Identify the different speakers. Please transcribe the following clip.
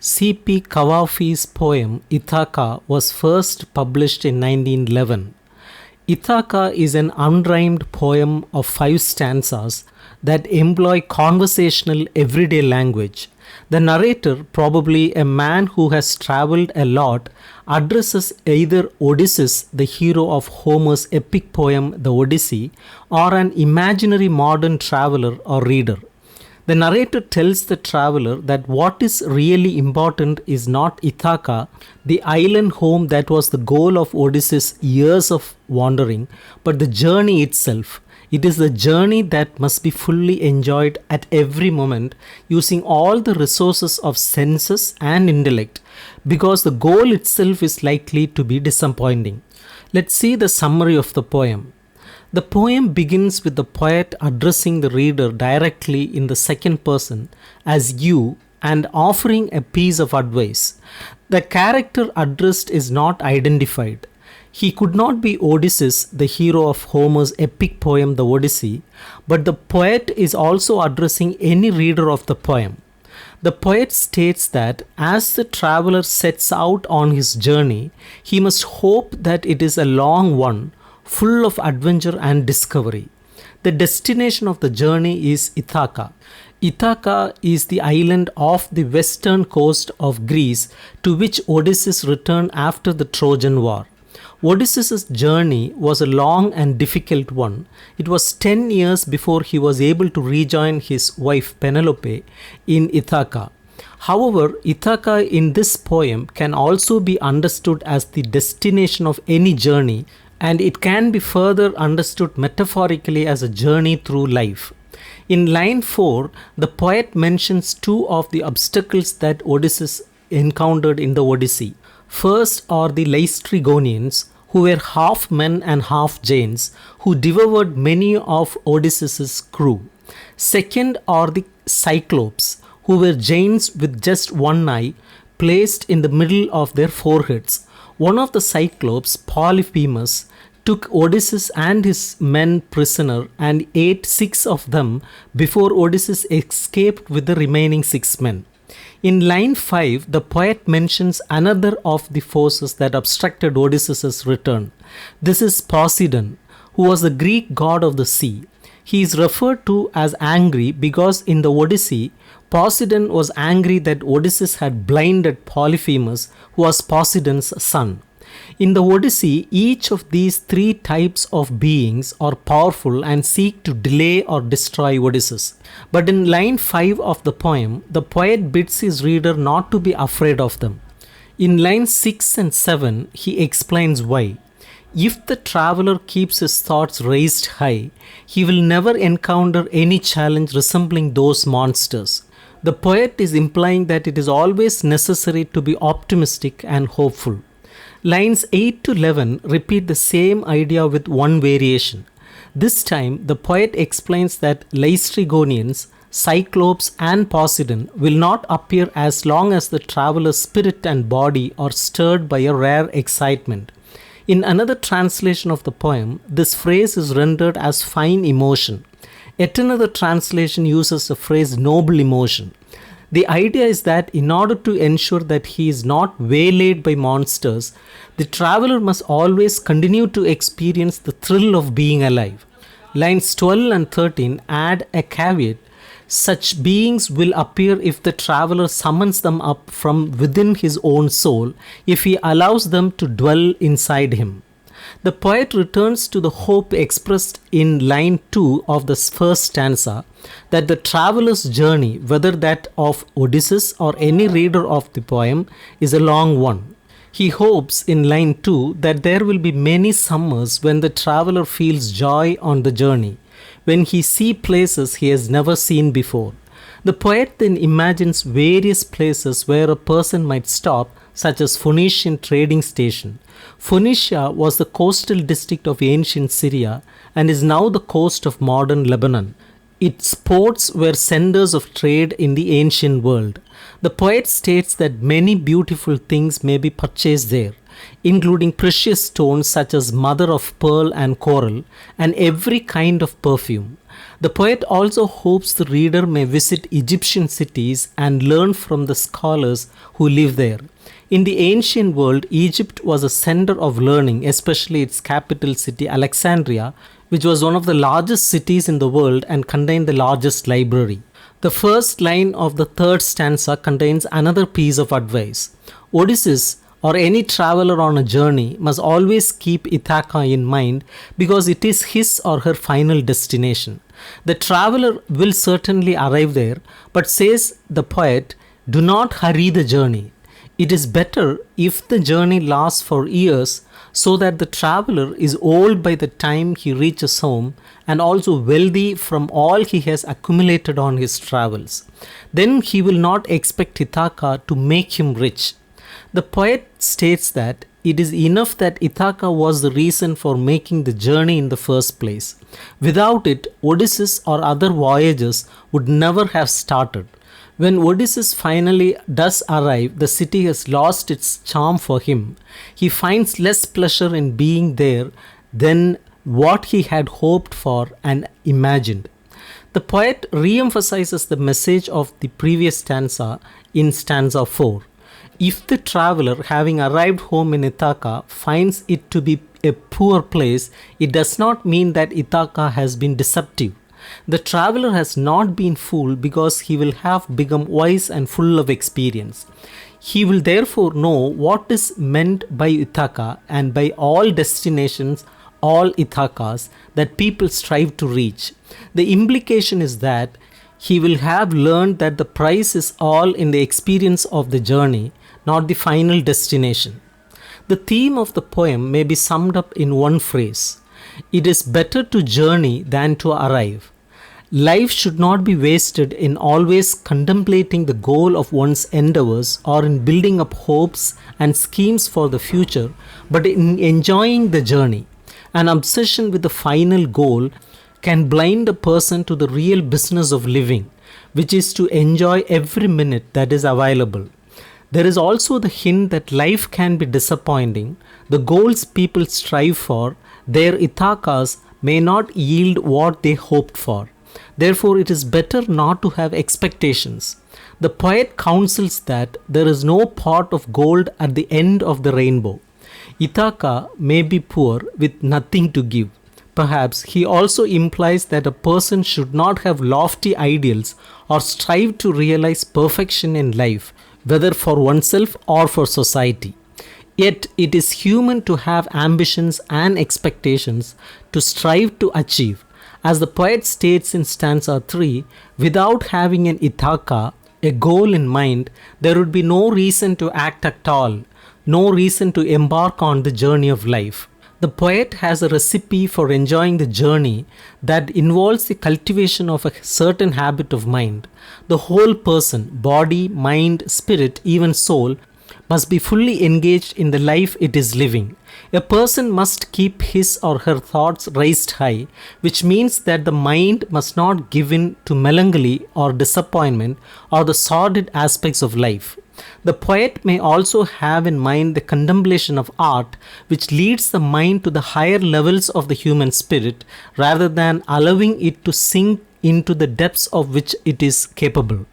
Speaker 1: C.P. Cavafy's poem Ithaka was first published in 1911. Ithaka is an unrhymed poem of 5 stanzas that employ conversational everyday language. The narrator, probably a man who has traveled a lot, addresses either Odysseus, the hero of Homer's epic poem The Odyssey, or an imaginary modern traveler or reader. The narrator tells the traveler that what is really important is not Ithaka, the island home that was the goal of Odysseus' years of wandering, but the journey itself. It is the journey that must be fully enjoyed at every moment using all the resources of senses and intellect, because the goal itself is likely to be disappointing. Let's see the summary of the poem. The poem begins with the poet addressing the reader directly in the second person as you and offering a piece of advice. The character addressed is not identified. He could not be Odysseus, the hero of Homer's epic poem The Odyssey, but the poet is also addressing any reader of the poem. The poet states that as the traveler sets out on his journey, he must hope that it is a long one, full of adventure and discovery. The destination of the journey is Ithaka. Ithaka is the island off the western coast of Greece to which Odysseus returned after the Trojan War. Odysseus' journey was a long and difficult one. It was 10 years before he was able to rejoin his wife Penelope in Ithaka. However, Ithaka in this poem can also be understood as the destination of any journey, and it can be further understood metaphorically as a journey through life. In line 4, the poet mentions 2 of the obstacles that Odysseus encountered in the Odyssey. First are the Laestrygonians, who were half men and half giants, who devoured many of Odysseus' crew. Second are the Cyclopes, who were giants with just one eye placed in the middle of their foreheads. One of the Cyclopes, Polyphemus, took Odysseus and his men prisoner and ate 6 of them before Odysseus escaped with the remaining 6 men. In line 5, the poet mentions another of the forces that obstructed Odysseus' return. This is Poseidon, who was the Greek god of the sea. He is referred to as angry because in the Odyssey, Poseidon was angry that Odysseus had blinded Polyphemus, who was Poseidon's son. In the Odyssey, each of these 3 types of beings are powerful and seek to delay or destroy Odysseus. But in line 5 of the poem, the poet bids his reader not to be afraid of them. In lines 6 and 7, he explains why. If the traveler keeps his thoughts raised high, he will never encounter any challenge resembling those monsters. The poet is implying that it is always necessary to be optimistic and hopeful. Lines 8 to 11 repeat the same idea with one variation. This time, the poet explains that Laestrygonians, Cyclopes, and Poseidon will not appear as long as the traveler's spirit and body are stirred by a rare excitement. In another translation of the poem, this phrase is rendered as fine emotion. Yet another translation uses the phrase noble emotion. The idea is that in order to ensure that he is not waylaid by monsters, the traveler must always continue to experience the thrill of being alive. Lines 12 and 13 add a caveat. Such beings will appear if the traveler summons them up from within his own soul, if he allows them to dwell inside him. The poet returns to the hope expressed in line 2 of the first stanza that the traveler's journey, whether that of Odysseus or any reader of the poem, is a long one. He hopes in line 2 that there will be many summers when the traveler feels joy on the journey, when he sees places he has never seen before. The poet then imagines various places where a person might stop, such as Phoenician trading station. Phoenicia was the coastal district of ancient Syria and is now the coast of modern Lebanon. Its ports were centers of trade in the ancient world. The poet states that many beautiful things may be purchased there, including precious stones such as mother of pearl and coral, and every kind of perfume. The poet also hopes the reader may visit Egyptian cities and learn from the scholars who live there. In the ancient world, Egypt was a center of learning, especially its capital city, Alexandria, which was one of the largest cities in the world and contained the largest library. The first line of the third stanza contains another piece of advice. Odysseus, or any traveler on a journey, must always keep Ithaka in mind because it is his or her final destination. The traveler will certainly arrive there, but says the poet, do not hurry the journey. It is better if the journey lasts for years so that the traveler is old by the time he reaches home and also wealthy from all he has accumulated on his travels. Then he will not expect Ithaka to make him rich. The poet states that it is enough that Ithaka was the reason for making the journey in the first place. Without it, Odysseus or other voyagers would never have started. When Odysseus finally does arrive, the city has lost its charm for him. He finds less pleasure in being there than what he had hoped for and imagined. The poet re-emphasizes the message of the previous stanza in stanza 4. If the traveler, having arrived home in Ithaka, finds it to be a poor place, it does not mean that Ithaka has been deceptive. The traveler has not been fooled because he will have become wise and full of experience. He will therefore know what is meant by Ithaka and by all destinations, all Ithakas that people strive to reach. The implication is that he will have learned that the prize is all in the experience of the journey, not the final destination. The theme of the poem may be summed up in one phrase. It is better to journey than to arrive. Life should not be wasted in always contemplating the goal of one's endeavors or in building up hopes and schemes for the future, but in enjoying the journey. An obsession with the final goal can blind a person to the real business of living, which is to enjoy every minute that is available. There is also the hint that life can be disappointing. The goals people strive for, their Ithakas, may not yield what they hoped for. Therefore, it is better not to have expectations. The poet counsels that there is no pot of gold at the end of the rainbow. Ithaka may be poor with nothing to give. Perhaps he also implies that a person should not have lofty ideals or strive to realize perfection in life, whether for oneself or for society. Yet it is human to have ambitions and expectations to strive to achieve. As the poet states in stanza 3, without having an Ithaka, a goal in mind, there would be no reason to act at all, no reason to embark on the journey of life. The poet has a recipe for enjoying the journey that involves the cultivation of a certain habit of mind. The whole person, body, mind, spirit, even soul, must be fully engaged in the life it is living. A person must keep his or her thoughts raised high, which means that the mind must not give in to melancholy or disappointment or the sordid aspects of life. The poet may also have in mind the contemplation of art, which leads the mind to the higher levels of the human spirit rather than allowing it to sink into the depths of which it is capable.